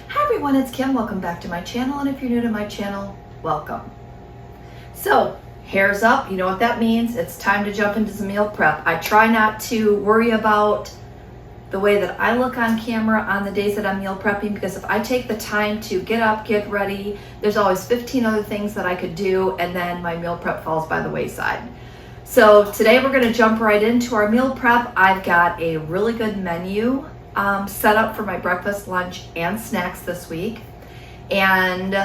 Hi everyone, it's Kim. Welcome back to my channel, and if you're new to my channel, welcome. So, hair's up. You know what that means. It's time to jump into some meal prep. I try not to worry about the way that I look on camera on the days that I'm meal prepping, because if I take the time to get up, get ready, there's always 15 other things that I could do, and then my meal prep falls by the wayside. So today we're going to jump right into our meal prep. I've got a really good menu set up for my breakfast, lunch, and snacks this week. And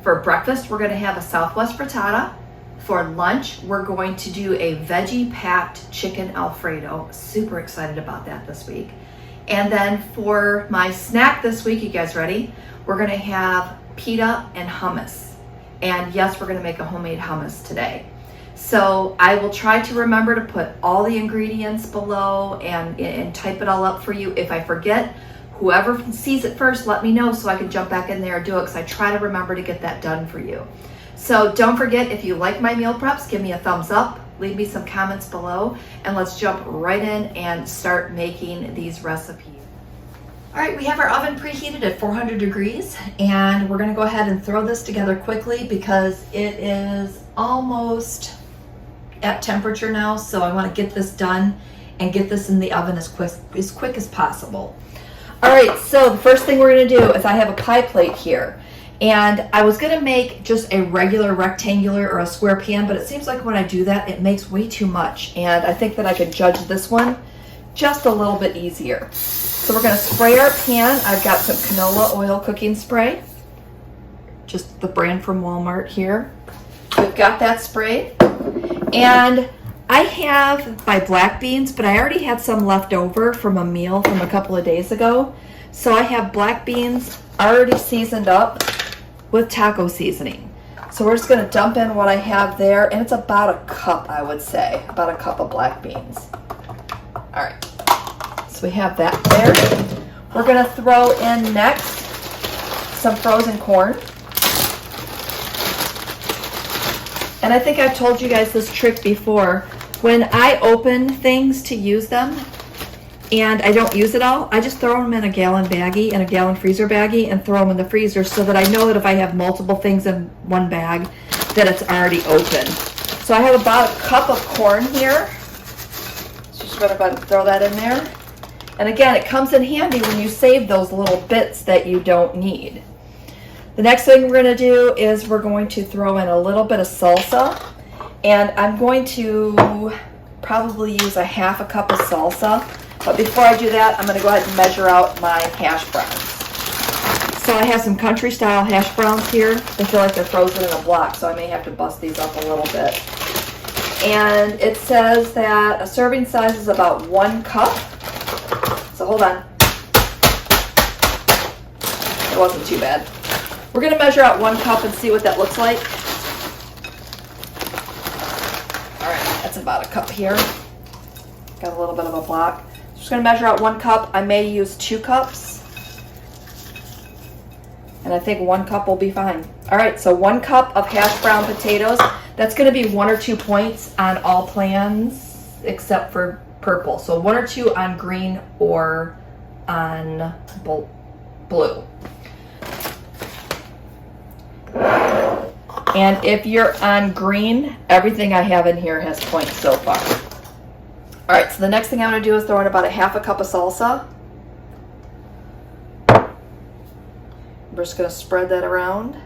for breakfast, we're going to have a Southwest frittata. For lunch, we're going to do a veggie packed chicken Alfredo. Super excited about that this week. And then for my snack this week, you guys ready? We're going to have pita and hummus. And yes, we're going to make a homemade hummus today. So I will try to remember to put all the ingredients below and type it all up for you. If I forget, whoever sees it first, let me know so I can jump back in there and do it, because I try to remember to get that done for you. So don't forget, if you like my meal preps, give me a thumbs up, leave me some comments below, and let's jump right in and start making these recipes. All right, we have our oven preheated at 400 degrees, and we're gonna go ahead and throw this together quickly because it is almost at temperature now, so I want to get this done and get this in the oven as quick as possible. All right, so the first thing we're going to do is I have a pie plate here, and I was going to make just a regular rectangular or a square pan, but it seems like when I do that it makes way too much, and I think that I can judge this one just a little bit easier. So we're going to spray our pan. I've got some canola oil cooking spray, just the brand from Walmart here. We've got that sprayed. And I have my black beans, but I already had some left over from a meal from a couple of days ago. So I have black beans already seasoned up with taco seasoning. So we're just going to dump in what I have there, and it's about a cup, I would say, about a cup of black beans. All right, so we have that there. We're going to throw in next some frozen corn. And I think I've told you guys this trick before. When I open things to use them and I don't use it all, I just throw them in a gallon baggie and a gallon freezer baggie and throw them in the freezer, so that I know that if I have multiple things in one bag, that it's already open. So I have about a cup of corn here. So just going to go ahead and throw that in there. And again, it comes in handy when you save those little bits that you don't need. The next thing we're going to do is we're going to throw in a little bit of salsa, and I'm going to probably use a half a cup of salsa, but before I do that, I'm going to go ahead and measure out my hash browns. So I have some country style hash browns here. They feel like they're frozen in a block, so I may have to bust these up a little bit. And it says that a serving size is about 1 cup. So hold on. It wasn't too bad. We're going to measure out 1 cup and see what that looks like. All right, that's about a cup here. Got a little bit of a block. Just going to measure out 1 cup. I may use 2 cups. And I think 1 cup will be fine. All right, so 1 cup of hash brown potatoes. That's going to be 1 or 2 points on all plans except for purple. So 1 or 2 on green or on blue. And if you're on green, everything I have in here has points so far. All right, so the next thing I'm going to do is throw in about a half a cup of salsa. We're just going to spread that around.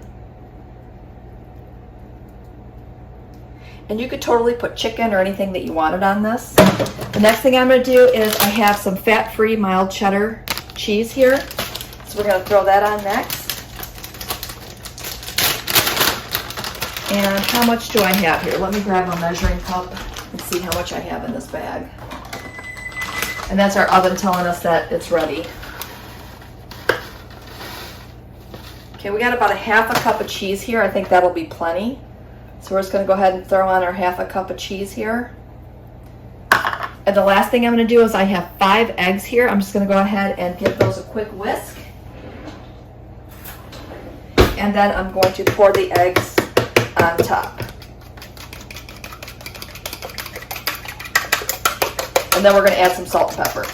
And you could totally put chicken or anything that you wanted on this. The next thing I'm going to do is I have some fat-free mild cheddar cheese here. So we're going to throw that on next. And how much do I have here? Let me grab a measuring cup and see how much I have in this bag. And that's our oven telling us that it's ready. Okay, we got about a half a cup of cheese here. I think that'll be plenty. So we're just going to go ahead and throw on our half a cup of cheese here. And the last thing I'm going to do is I have 5 eggs here. I'm just going to go ahead and give those a quick whisk. And then I'm going to pour the eggs on top. And then we're going to add some salt and pepper.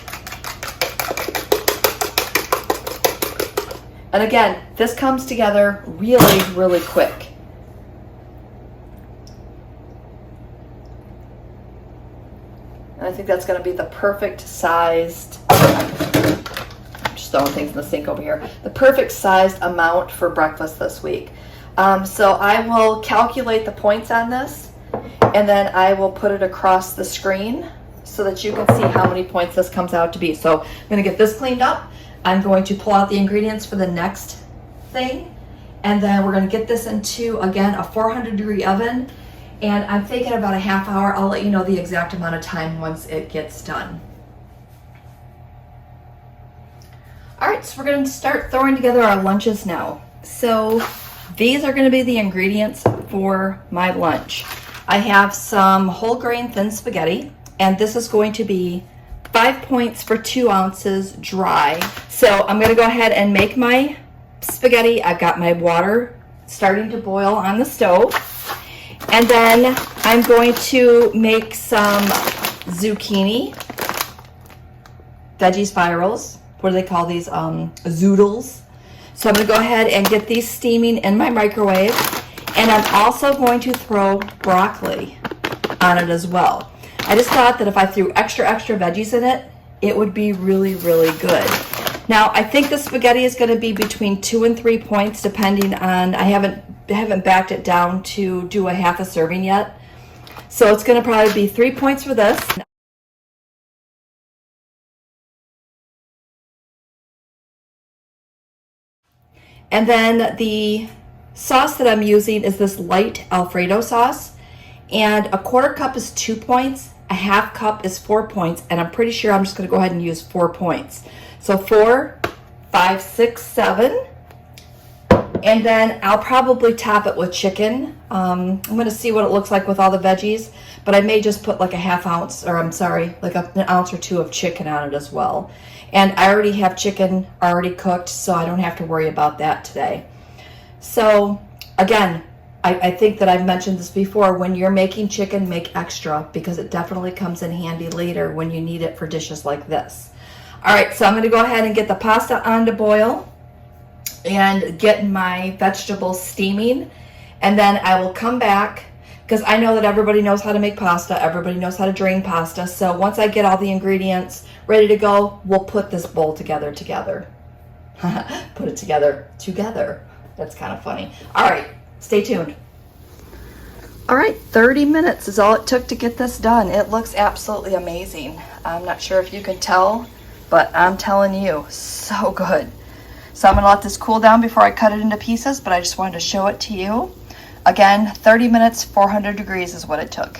And again, this comes together really, really quick. And I think that's going to be the perfect sized, I'm just throwing things in the sink over here, the perfect sized amount for breakfast this week. So I will calculate the points on this, and then I will put it across the screen so that you can see how many points this comes out to be. So I'm going to get this cleaned up. I'm going to pull out the ingredients for the next thing, and then we're going to get this into, again, a 400-degree oven. And I'm thinking about a half hour. I'll let you know the exact amount of time once it gets done. All right, so we're going to start throwing together our lunches now. So these are going to be the ingredients for my lunch. I have some whole grain thin spaghetti, and this is going to be 5 points for 2 ounces dry. So I'm going to go ahead and make my spaghetti. I've got my water starting to boil on the stove. And then I'm going to make some zucchini, veggie spirals. What do they call these? Zoodles. So I'm going to go ahead and get these steaming in my microwave. And I'm also going to throw broccoli on it as well. I just thought that if I threw extra veggies in it, it would be really, really good. Now, I think the spaghetti is going to be between 2 and 3 points, depending on, I haven't backed it down to do a half a serving yet. So it's going to probably be 3 points for this. And then the sauce that I'm using is this light Alfredo sauce. And a 1/4 cup is 2 points, a 1/2 cup is 4 points, and I'm pretty sure I'm just going to go ahead and use 4 points. So 4, 5, 6, 7. And then I'll probably top it with chicken. I'm going to see what it looks like with all the veggies, but I may just put like a 1/2 ounce, or I'm sorry, like an ounce or 2 of chicken on it as well. And I already have chicken already cooked, so I don't have to worry about that today. So again, I think that I've mentioned this before, when you're making chicken, make extra, because it definitely comes in handy later when you need it for dishes like this. All right, so I'm going to go ahead and get the pasta on to boil and get my vegetables steaming, and then I will come back, because I know that everybody knows how to make pasta, everybody knows how to drain pasta. So once I get all the ingredients ready to go, we'll put this bowl together. Put it together. That's kind of funny. All right, stay tuned. All right, 30 minutes is all it took to get this done. It looks absolutely amazing. I'm not sure if you can tell, but I'm telling you, so good. So I'm gonna let this cool down before I cut it into pieces, but I just wanted to show it to you. Again, 30 minutes, 400 degrees is what it took.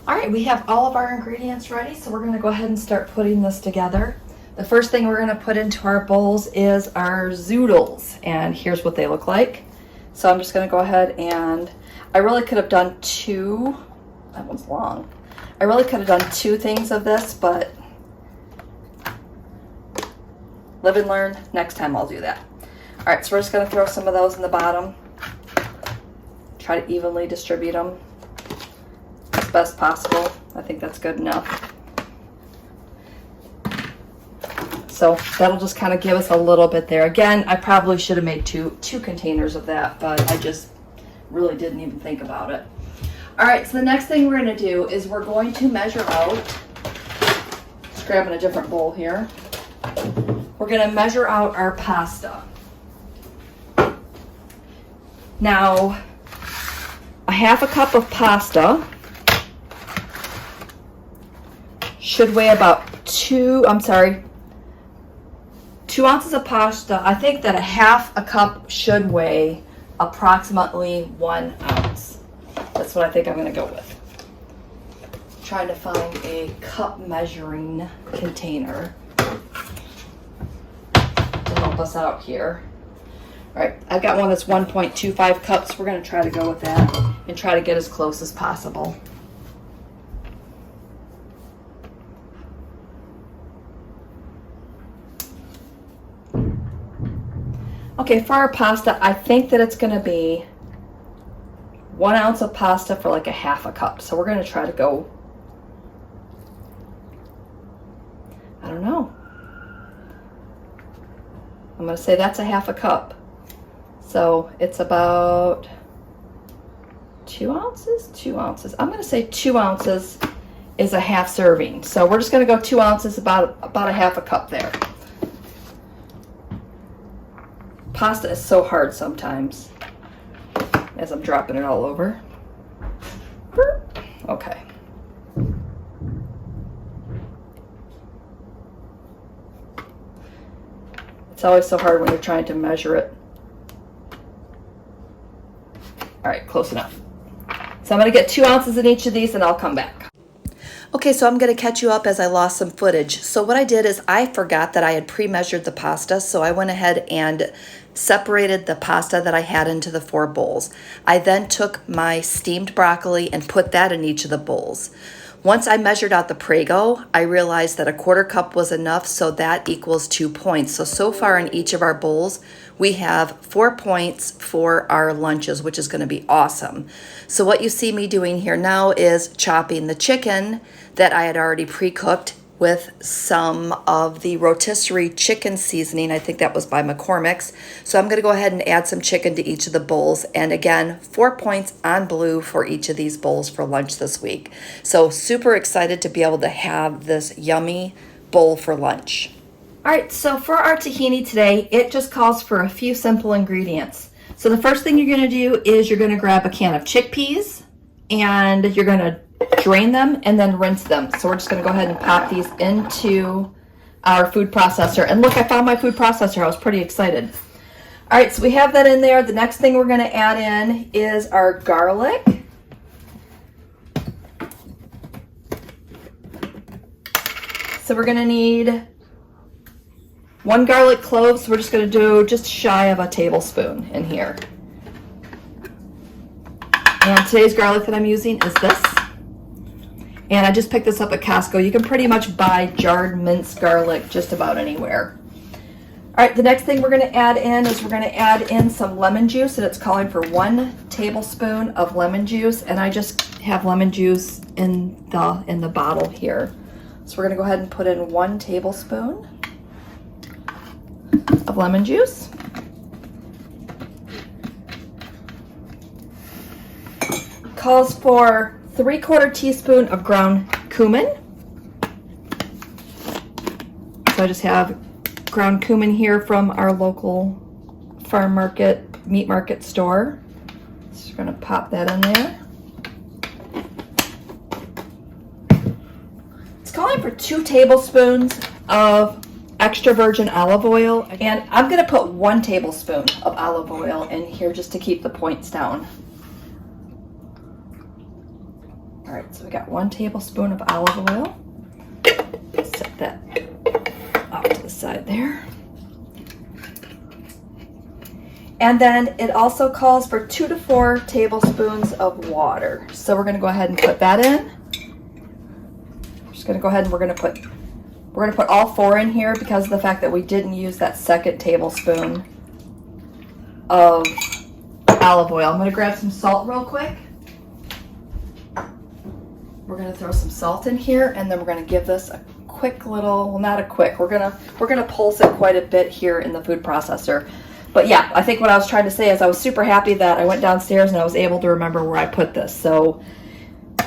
All right, we have all of our ingredients ready, so we're gonna go ahead and start putting this together. The first thing we're gonna put into our bowls is our zoodles, and here's what they look like. So I'm just gonna go ahead and, I really could have done 2, that one's long. I really could have done 2 things of this, but live and learn, next time I'll do that. All right, so we're just gonna throw some of those in the bottom. Try to evenly distribute them as best possible. I think that's good enough. So that'll just kind of give us a little bit there. Again, I probably should have made two containers of that, but I just really didn't even think about it. All right, so the next thing we're gonna do is we're going to measure out, just grabbing a different bowl here. We're gonna measure out our pasta. Now, a 1/2 cup of pasta should weigh about 2 ounces of pasta. I think that a 1/2 cup should weigh approximately 1 ounce. That's what I think I'm gonna go with. Trying to find a cup measuring container to help us out here. All right, I've got one that's 1.25 cups. We're gonna try to go with that and try to get as close as possible. Okay, for our pasta, I think that it's gonna be 1 ounce of pasta for like a 1/2 cup. So we're gonna try to go, I don't know. I'm gonna say that's a half a cup. So it's about 2 ounces, 2 ounces. I'm gonna say 2 ounces is a half serving. So we're just gonna go 2 ounces, about a half a cup there. Pasta is so hard sometimes as I'm dropping it all over. Okay. It's always so hard when you're trying to measure it. All right, close enough. So I'm gonna get 2 ounces in each of these and I'll come back. Okay, so I'm gonna catch you up as I lost some footage. So what I did is I forgot that I had pre-measured the pasta, so I went ahead and separated the pasta that I had into the 4 bowls. I then took my steamed broccoli and put that in each of the bowls. Once I measured out the Prego, I realized that a 1/4 cup was enough, so that equals 2 points. So far in each of our bowls, we have 4 points for our lunches, which is gonna be awesome. So what you see me doing here now is chopping the chicken that I had already pre-cooked with some of the rotisserie chicken seasoning. I think that was by McCormick's. So I'm gonna go ahead and add some chicken to each of the bowls. And again, 4 points on blue for each of these bowls for lunch this week. So super excited to be able to have this yummy bowl for lunch. All right, so for our tahini today, it just calls for a few simple ingredients. So the first thing you're gonna do is you're gonna grab a can of chickpeas and you're gonna drain them and then rinse them. So we're just gonna go ahead and pop these into our food processor. And look, I found my food processor. I was pretty excited. All right, so we have that in there. The next thing we're gonna add in is our garlic. So we're gonna need 1 garlic clove. So we're just gonna do just shy of a tablespoon in here. And today's garlic that I'm using is this. And I just picked this up at Costco. You can pretty much buy jarred minced garlic just about anywhere. All right, the next thing we're gonna add in is we're gonna add in some lemon juice, and it's calling for 1 tablespoon of lemon juice. And I just have lemon juice in the bottle here. So we're gonna go ahead and put in 1 tablespoon of lemon juice. Calls for 3/4 teaspoon of ground cumin. So I just have ground cumin here from our local farm market, meat market store. So we're gonna pop that in there. It's calling for 2 tablespoons of extra virgin olive oil. And I'm gonna put 1 tablespoon of olive oil in here just to keep the points down. All right, so we got 1 tablespoon of olive oil. Set that off to the side there. And then it also calls for 2 to 4 tablespoons of water. So we're gonna go ahead and put that in. I'm just gonna go ahead and we're gonna put all 4 in here because of the fact that we didn't use that 2nd tablespoon of olive oil. I'm gonna grab some salt real quick. We're gonna throw some salt in here, and then we're gonna give this a quick little, well, not a quick, we're gonna pulse it quite a bit here in the food processor. But yeah, I think what I was trying to say is I was super happy that I went downstairs and I was able to remember where I put this. So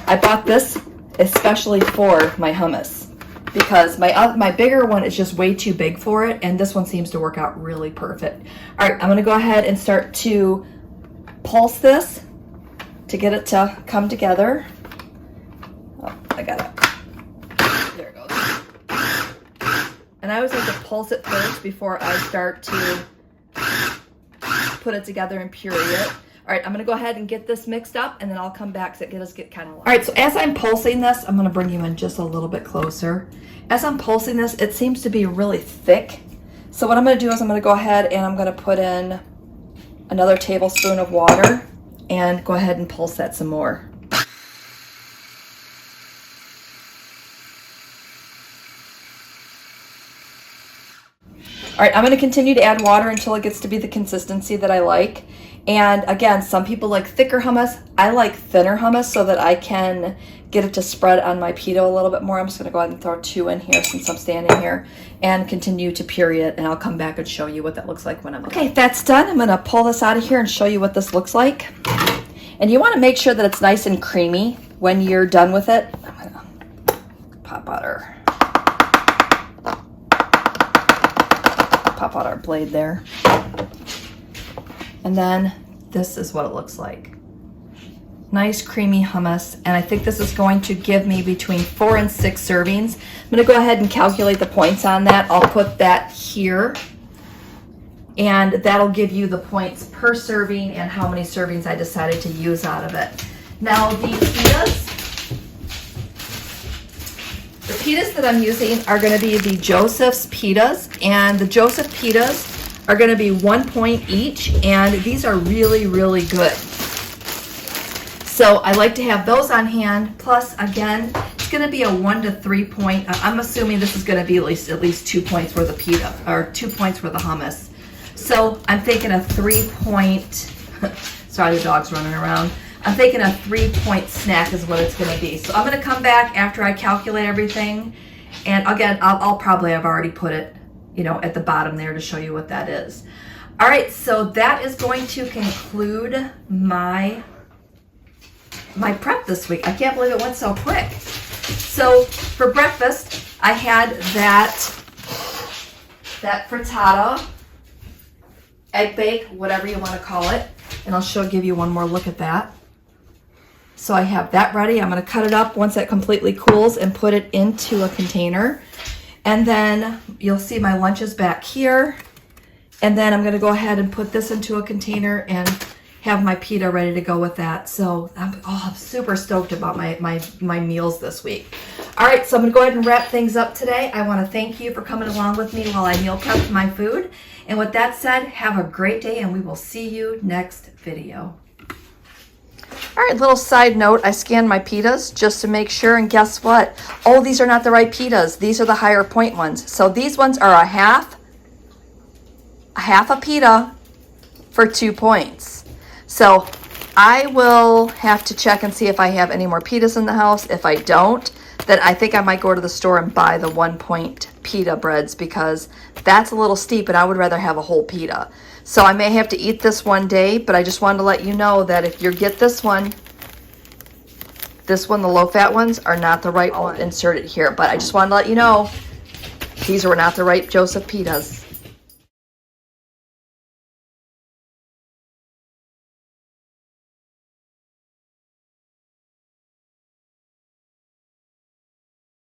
I bought this especially for my hummus because my bigger one is just way too big for it, and this one seems to work out really perfect. All right, I'm gonna go ahead and start to pulse this to get it to come together. Oh, I got it. There it goes. And I always like to pulse it first before I start to put it together and puree it. All right, I'm gonna go ahead and get this mixed up, and then I'll come back so it get kind of long. All right, so as I'm pulsing this, I'm gonna bring you in just a little bit closer. As I'm pulsing this, it seems to be really thick. So what I'm gonna do is I'm gonna go ahead and I'm gonna put in another tablespoon of water and go ahead and pulse that some more. All right, I'm gonna continue to add water until it gets to be the consistency that I like. And again, some people like thicker hummus. I like thinner hummus so that I can get it to spread on my pita a little bit more. I'm just gonna go ahead and throw 2 in here since I'm standing here and continue to puree it, and I'll come back and show you what that looks like when I'm done. Okay, that's done. I'm gonna pull this out of here and show you what this looks like. And you wanna make sure that it's nice and creamy when you're done with it. I'm gonna pop out our blade there. And then this is what it looks like. Nice creamy hummus, and I think this is going to give me between 4 and 6 servings. I'm gonna go ahead and calculate the points on that. I'll put that here, and that'll give you the points per serving and how many servings I decided to use out of it. Now the pitas that I'm using are gonna be the Joseph's pitas, and the Joseph pitas are gonna be 1 point each, and these are really, really good. So I like to have those on hand. Plus, again, it's going to be a 1 to 3 point. I'm assuming this is going to be at least 2 points worth of pita, or 2 points worth of hummus. So I'm thinking a 3 point. Sorry, the dog's running around. I'm thinking a 3 point snack is what it's going to be. So I'm going to come back after I calculate everything, and again, I'll probably have already put it, you know, at the bottom there to show you what that is. All right, so that is going to conclude my prep this week. I can't believe it went so quick. So for breakfast, I had that frittata, egg bake, whatever you want to call it, and I'll give you one more look at that. So I have that ready. I'm going to cut it up once it completely cools and put it into a container. And then you'll see my lunches back here. And then I'm going to go ahead and put this into a container and have my pita ready to go with that. So I'm super stoked about my meals this week. All right, so I'm gonna go ahead and wrap things up today. I wanna thank you for coming along with me while I meal prep my food. And with that said, have a great day, and we will see you next video. All right, little side note, I scanned my pitas just to make sure, and guess what? Oh, these are not the right pitas. These are the higher point ones. So these ones are a half a pita for 2 points. So I will have to check and see if I have any more pitas in the house. If I don't, then I think I might go to the store and buy the 1 point pita breads, because that's a little steep and I would rather have a whole pita. So I may have to eat this one day, but I just wanted to let you know that if you get this one, the low fat ones are not the right one. I'll insert it here, but I just wanted to let you know these were not the right Joseph pitas.